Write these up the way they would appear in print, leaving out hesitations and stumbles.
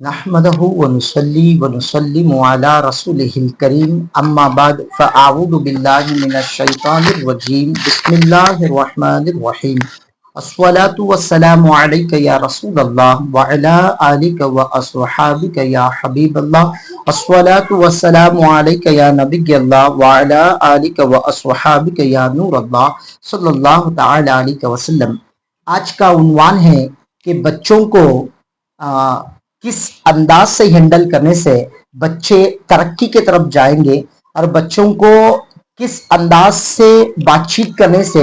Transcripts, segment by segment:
نحمده ونصلي ونسلم على رسوله الكريم اما بعد فاعوذ بالله من الشيطان الرجيم بسم الله الرحمن الرحيم الصلاة والسلام عليك يا رسول الله وعلى آلك وأصحابك يا حبيب الله الصلاة والسلام عليك يا نبي الله وعلى آلك وأصحابك يا نور الله صلی اللہ تعالی علیہ وسلم۔ آج کا عنوان ہے کہ بچوں کو کس انداز سے ہینڈل کرنے سے بچے ترقی کی طرف جائیں گے اور بچوں کو کس انداز سے بات چیت کرنے سے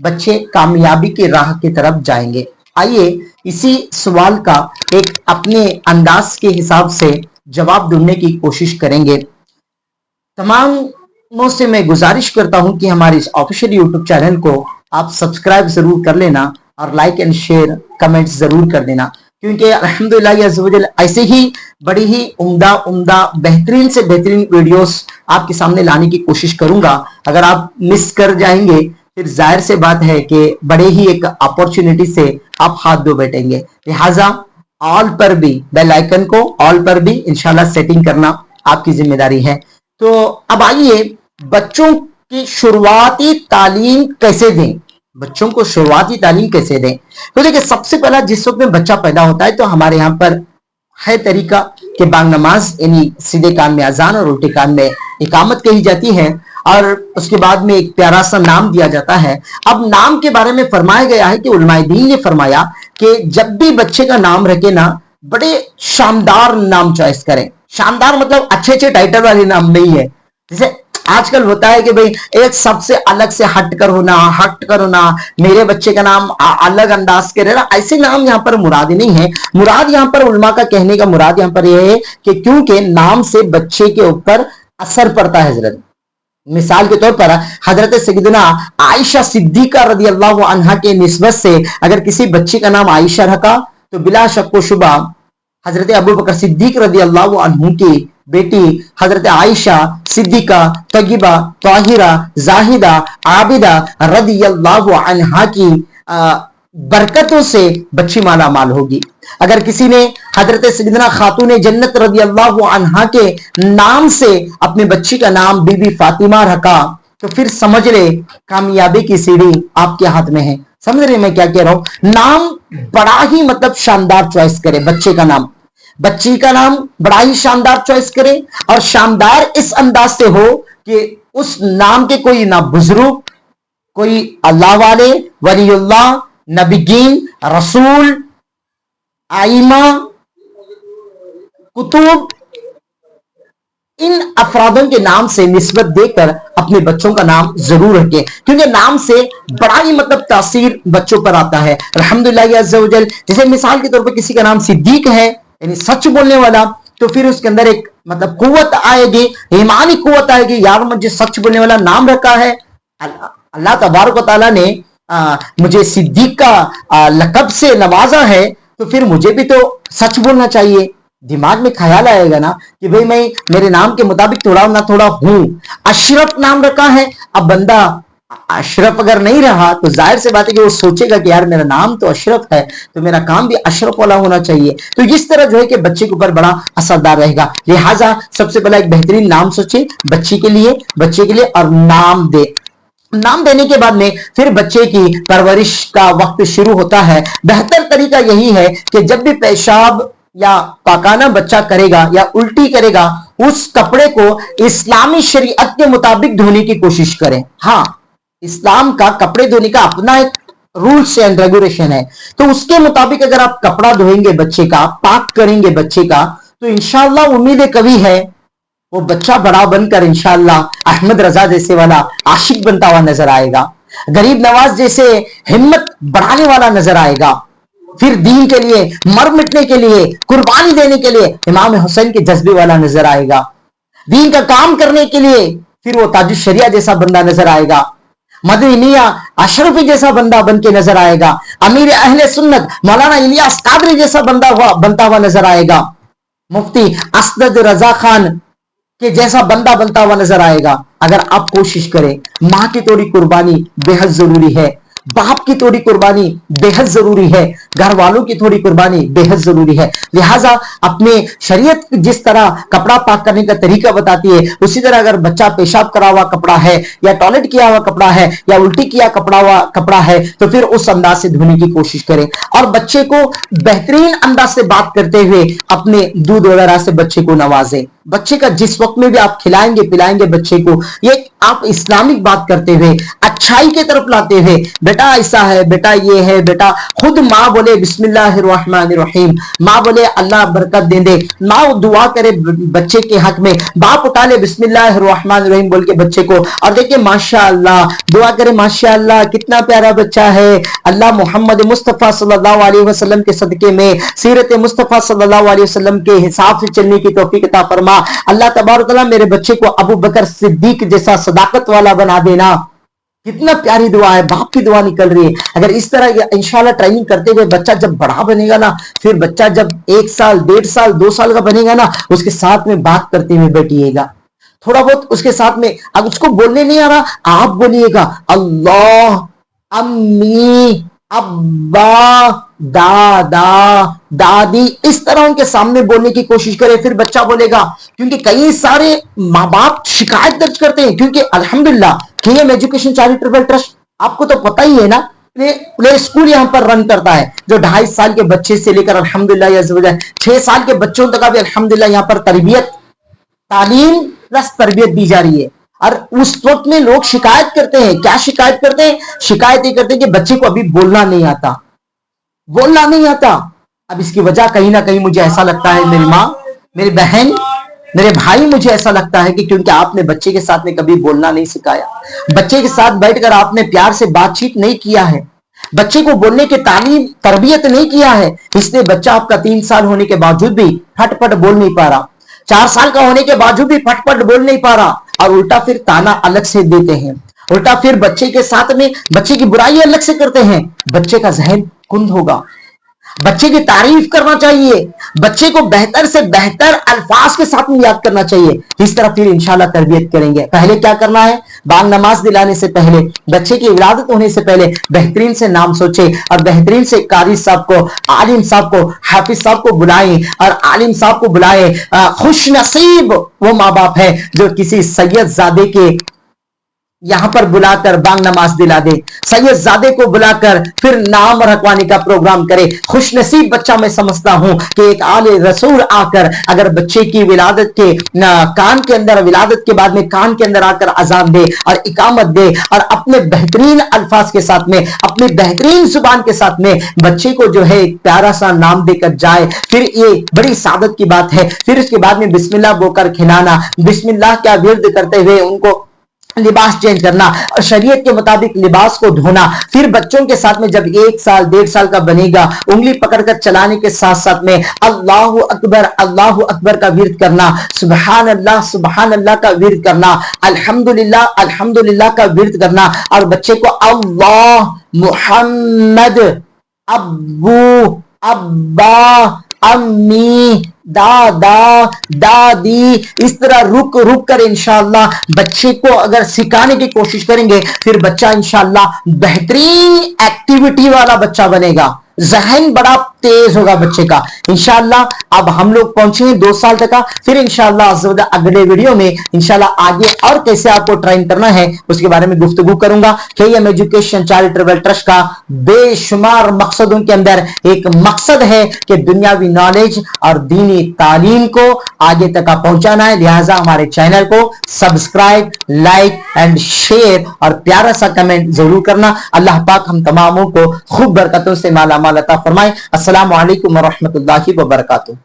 بچے کامیابی کی راہ کی طرف جائیں گے۔ آئیے اسی سوال کا ایک اپنے انداز کے حساب سے جواب ڈھونڈنے کی کوشش کریں گے۔ تمام سے میں گزارش کرتا ہوں کہ ہمارے اس آفیشیل یوٹیوب چینل کو آپ سبسکرائب ضرور کر لینا اور لائک اینڈ شیئر کمنٹ ضرور کر دینا، کیونکہ الحمدللہ عز و جل ایسے ہی بڑی ہی عمدہ بہترین سے بہترین ویڈیوز آپ کے سامنے لانے کی کوشش کروں گا۔ اگر آپ مس کر جائیں گے پھر ظاہر سے بات ہے کہ بڑے ہی ایک اپورچونٹی سے آپ ہاتھ دھو بیٹھیں گے، لہٰذا آل پر بھی بیل آئیکن کو آل پر بھی انشاءاللہ سیٹنگ کرنا آپ کی ذمہ داری ہے۔ تو اب آئیے بچوں کی شروعاتی تعلیم کیسے دیں، بچوں کو شروعاتی تعلیم کیسے دیں۔ تو دیکھیں، سب سے پہلا جس وقت میں بچہ پیدا ہوتا ہے تو ہمارے یہاں پر ہے طریقہ کہ بانگ نماز یعنی سیدھے کان میں اذان اور الٹے کان میں اقامت کہی جاتی ہے، اور اس کے بعد میں ایک پیارا سا نام دیا جاتا ہے۔ اب نام کے بارے میں فرمایا گیا ہے کہ علماء دین نے فرمایا کہ جب بھی بچے کا نام رکھے نا، بڑے شاندار نام چوائس کریں۔ شاندار مطلب اچھے ٹائٹل والے نام نہیں ہے، جیسے آج کل ہوتا ہے کہ بھئی ایک سب سے الگ سے ہٹ کر ہونا، میرے بچے کا نام الگ انداز کے رہنا، ایسے نام یہاں پر مراد نہیں ہے۔ مراد یہاں پر علماء کا کہنے کا مراد یہاں پر یہ ہے کہ کیونکہ نام سے بچے کے اوپر اثر پڑتا ہے حضرت۔ مثال کے طور پر حضرت سیدنا عائشہ صدیقہ رضی اللہ عنہا کے نسبت سے اگر کسی بچے کا نام عائشہ رکھا تو بلا شک و شبہ حضرت ابو بکر صدیق رضی اللہ عنہ کی بیٹی حضرت عائشہ صدیقہ طیبہ طاہرہ زاہدہ عابدہ رضی اللہ عنہا کی برکتوں سے بچی مالا مال ہوگی۔ اگر کسی نے حضرت سیدنا خاتون جنت رضی اللہ عنہا کے نام سے اپنے بچی کا نام بی بی فاطمہ رکھا تو پھر سمجھ لے کامیابی کی سیڑھی آپ کے ہاتھ میں ہے۔ سمجھ رہے میں کیا کہہ رہا ہوں؟ نام بڑا ہی مطلب شاندار چوائس کرے، بچے کا نام، بچی کا نام بڑا ہی شاندار چوائس کرے، اور شاندار اس انداز سے ہو کہ اس نام کے کوئی نہ بزرگ، کوئی اللہ والے، ولی اللہ، نبیین، رسول، آئمہ، کتب، ان افرادوں کے نام سے نسبت دے کر اپنے بچوں کا نام ضرور رکھیں، کیونکہ نام سے بڑا ہی مطلب تاثیر بچوں پر آتا ہے الحمدللہ عز و جل۔ جیسے مثال کے طور پر کسی کا نام صدیق ہے یعنی سچ بولنے والا، تو پھر اس کے اندر ایک مطلب قوت آئے گی، ایمانی قوت آئے گی، یار مجھے سچ بولنے والا نام رکھا ہے، اللہ تبارک و تعالیٰ نے مجھے صدیق کا لقب سے نوازا ہے، تو پھر مجھے بھی تو سچ بولنا چاہیے۔ دماغ میں خیال آئے گا نا کہ بھئی میں میرے نام کے مطابق تھوڑا نہ تھوڑا ہوں۔ اشرف نام رکھا ہے، اب بندہ اشرف اگر نہیں رہا تو ظاہر سے بات ہے کہ وہ سوچے گا کہ یار میرا نام تو اشرف ہے تو میرا کام بھی اشرف والا ہونا چاہیے۔ تو اس طرح جو ہے کہ بچے کے اوپر بڑا اثردار رہے گا، لہٰذا سب سے پہلا ایک بہترین نام سوچے بچے کے لیے اور نام دے۔ نام دینے کے بعد میں پھر بچے کی پرورش کا وقت شروع ہوتا ہے۔ بہتر طریقہ یہی ہے کہ جب بھی پیشاب یا پاکانہ بچہ کرے گا یا الٹی کرے گا، اس کپڑے کو اسلامی شریعت کے مطابق دھونے کی کوشش کریں۔ ہاں، اسلام کا کپڑے دھونے کا اپنا ایک رولز اینڈ ریگولیشن ہے، تو اس کے مطابق اگر آپ کپڑا دھوئیں گے بچے کا، پاک کریں گے بچے کا، تو انشاءاللہ امید کبھی ہے وہ بچہ بڑا بن کر انشاءاللہ احمد رضا جیسے والا عاشق بنتا ہوا نظر آئے گا، غریب نواز جیسے ہمت بڑھانے والا نظر آئے گا، پھر دین کے لیے مر مٹنے کے لیے قربانی دینے کے لیے امام حسین کے جذبے والا نظر آئے گا، دین کا کام کرنے کے لیے پھر وہ تاج الشریعہ جیسا بندہ نظر آئے گا، مدنی میاں اشرفی جیسا بندہ بن کے نظر آئے گا، امیر اہل سنت مولانا الیاس قادری جیسا بنتا ہوا نظر آئے گا، مفتی اسد رضا خان کہ جیسا بندہ بنتا ہوا نظر آئے گا۔ اگر آپ کوشش کریں، ماں کی توڑی قربانی بے حد ضروری ہے، बाप की थोड़ी कुर्बानी बेहद जरूरी है, घर वालों की थोड़ी कुर्बानी बेहद जरूरी है। लिहाजा अपने शरीयत जिस तरह कपड़ा पाक करने का तरीका बताती है, उसी तरह अगर बच्चा पेशाब करा हुआ कपड़ा है या टॉयलेट किया हुआ कपड़ा है या उल्टी किया कपड़ा है तो फिर उस अंदाज से धोने की कोशिश करें। और बच्चे को बेहतरीन अंदाज से बात करते हुए अपने दूध वगैरह से बच्चे को नवाजें। बच्चे का जिस वक्त में भी आप खिलाएंगे पिलाएंगे बच्चे को, ये आप इस्लामिक बात करते हुए अच्छाई की तरफ लाते हुए, बेटा ऐसा है, बेटा ये है, बेटा खुद माँ बोले बिस्मिल्लाहिर्रहमानिर्रहीम, माँ बोले अल्लाह बरकत दे दे, माँ दुआ करे बच्चे के हक में, बाप उठा ले बिस्मिल्लाहिर्रहमानिर्रहीम बोल के बच्चे को, और देखिए माशाअल्लाह दुआ करे, माशाअल्लाह कितना प्यारा बच्चा है, अल्लाह मोहम्मद मुस्तफा सल्लल्लाहु अलैहि वसल्लम के सदके में, सीरत मुस्तफा सल्लल्लाहु अलैहि वसल्लम के हिसाब से चलने की तौफीक अता फरमा। अल्लाह तबारक तआला मेरे बच्चे को अबू बकर सिद्दीक जैसा सदाकत वाला बना देना। कितना प्यारी दुआ है, बाप की दुआ निकल रही है। अगर इस तरह इंशाल्लाह ट्रेनिंग करते हुए बच्चा जब बड़ा बनेगा ना, फिर बच्चा जब 1 साल 1.5 साल 2 साल का बनेगा ना, उसके साथ में बात करते हुए बैठिएगा, थोड़ा बहुत उसके साथ में, अब उसको बोलने नहीं आ रहा आप बोलिएगा अल्लाह, अम्मी, अब्बा, दादा, दादी, इस तरह उनके सामने बोलने की कोशिश करें, फिर बच्चा बोलेगा। क्योंकि कई सारे माँ बाप शिकायत दर्ज करते हैं, क्योंकि अल्हम्दुलिल्लाह केएम एजुकेशन चैरिटेबल ट्रस्ट आपको तो पता ही है ना, प्ले स्कूल यहां पर रन करता है, जो 2.5 साल के बच्चे से लेकर अल्हम्दुलिल्लाह 6 साल के बच्चों तक भी अल्हम्दुलिल्लाह यहां पर तरबियत, तालीम प्लस तरबियत दी जा रही है। और उस वक्त में लोग शिकायत करते हैं, क्या शिकायत करते हैं? शिकायत ये करते हैं कि बच्चे को अभी बोलना नहीं आता, बोलना नहीं आता। अब इसकी वजह कहीं ना कहीं मुझे ऐसा लगता है, मेरी माँ, मेरी बहन, मेरे भाई, मुझे ऐसा लगता है कि क्योंकि आपने बच्चे के साथ में कभी बोलना नहीं सिखाया, बच्चे के साथ बैठकर आपने प्यार से बातचीत नहीं किया है, बच्चे को बोलने की तालीम तरबियत नहीं किया है, इसलिए बच्चा आपका 3 साल होने के बावजूद भी फटफट बोल नहीं पा रहा, 4 साल का होने के बावजूद भी फटफट बोल नहीं पा रहा, और उल्टा फिर ताना अलग से देते हैं, उल्टा फिर बच्चे के साथ में बच्चे की बुराई अलग से करते हैं। बच्चे का जहन कुंद होगा। बच्चे की तारीफ करना चाहिए, बच्चे को बेहतर से बेहतर अल्फाज के साथ में याद करना चाहिए। इस तरह फिर इंशाल्लाह तरबियत करेंगे। पहले क्या करना है? बांग नमाज दिलाने से पहले, बच्चे की विलादत होने से पहले बेहतरीन से नाम सोचे और बेहतरीन से कारी साहब को, आलिम साहब को, हाफिज साहब को बुलाएं और आलिम साहब को बुलाएं। खुश नसीब वो माँ बाप है जो किसी सैयद जादे के यहां पर बुलाकर बांग नमाज दिला दे, सैयद जादे को बुलाकर फिर नाम रखवाने का प्रोग्राम करे। खुशनसीब बच्चा मैं समझता हूं कि एक आले रसूल आकर अगर बच्चे की विलादत के कान के अंदर, विलादत के बाद में कान के अंदर आकर अजान दे और इकामत दे और अपने बेहतरीन अल्फाज के साथ में, अपनी बेहतरीन जुबान के साथ में बच्चे को जो है एक प्यारा सा नाम देकर जाए, फिर ये बड़ी सादत की बात है। फिर उसके बाद में बिस्मिल्लाह बोकर खिलाना, बिस्मिल्लाह का विर्द करते हुए उनको लिबास चेंज करना और शरीयत के मुताबिक लिबास को धोना। फिर बच्चों के साथ में जब 1 साल 1.5 साल का बनेगा, उंगली पकड़कर चलाने के साथ साथ में अल्लाहु अकबर का विर्द करना, सुभान अल्लाह का विर्द करना, अल्हम्दुलिल्लाह अल्हम्दुलिल्लाह का विर्द करना। और बच्चे को अल्लाह, मुहम्मद, अब्बू, अब्बा, अम्मी, दादा, दादी, इस तरह रुक रुक कर इंशाअल्लाह बच्चे को अगर सिखाने की कोशिश करेंगे, फिर बच्चा इंशाअल्लाह बेहतरीन एक्टिविटी वाला बच्चा बनेगा, जहन बड़ा तेज होगा बच्चे का इंशाअल्लाह। अब हम लोग पहुंचे हैं 2 साल तक का, फिर इंशाअल्लाह अगले वीडियो में इंशाअल्लाह आगे और कैसे आपको ट्रेन करना है उसके बारे में गुफ्तगू करूंगा। केएम एजुकेशन चैरिटेबल ट्रस्ट का बेशुमार मकसदों के अंदर एक मकसद है कि दुनियावी नॉलेज और दीनी तालीम को आगे तक का पहुंचाना है। लिहाजा हमारे चैनल को सब्सक्राइब, लाइक एंड शेयर और प्यारा सा कमेंट जरूर करना। अल्लाह पाक हम तमामों को खूब बरकतों से माला माल अता फरमाए। अस्सलामु अलैकुम व रहमतुल्लाहि व बरकातुहू।